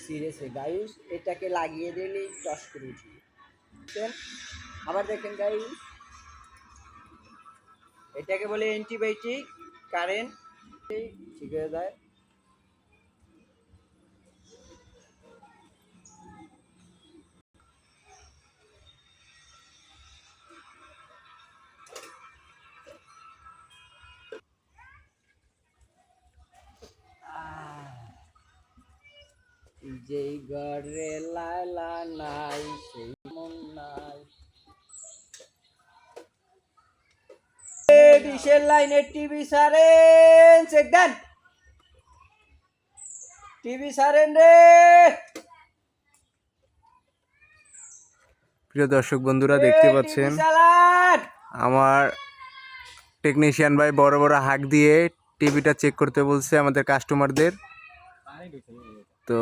Seriously guys, এটাকে লাগিয়ে দিলেই টস করে উঠবে। আবার দেখেন গাইস, এটাকে বলে অ্যান্টিবায়োটিক, কারেন্ট ঠিক হয়ে যায়। যেই ঘরে লাইলা নাই সেই মন নাই। ডিশের লাইনে টিভি সারেন, চেক দেন, টিভি সারেন রে। প্রিয় দর্শক বন্ধুরা, দেখতে পাচ্ছেন আমার টেকনিশিয়ান ভাই বড় বড় হাঁক দিয়ে টিভিটা চেক করতে বলছে আমাদের কাস্টমারদের। তো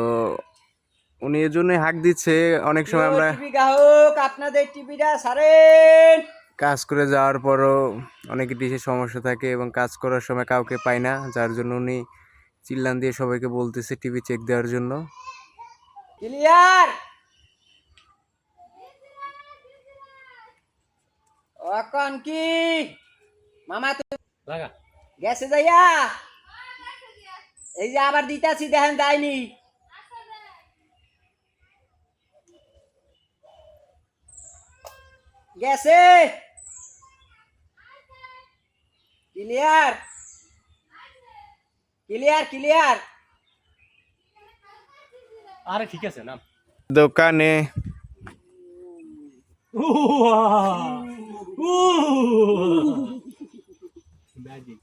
উনি এর জন্যই হাঁক দিচ্ছে। অনেক সময় আমরা টিভি গ্রাহক, আপনাদের টিভিটা সারেন। কাজ করে যাওয়ার পরও অনেকে ডিশের সমস্যা থাকে এবং কাজ করার সময় কাউকে পায় না, যার জন্য উনি চিল্লান দিয়ে সবাইকে বলতেছে টিভি চেক দেওয়ার জন্য। ক্লিয়ার? এখন কি মামা তো লাগা গেছে যাইয়া, এই যে আবার দিতাছি, দেখেন যায়নি। গেছে। Clear clear clear. আরে ঠিক আছে না দোকানে ম্যাজিক।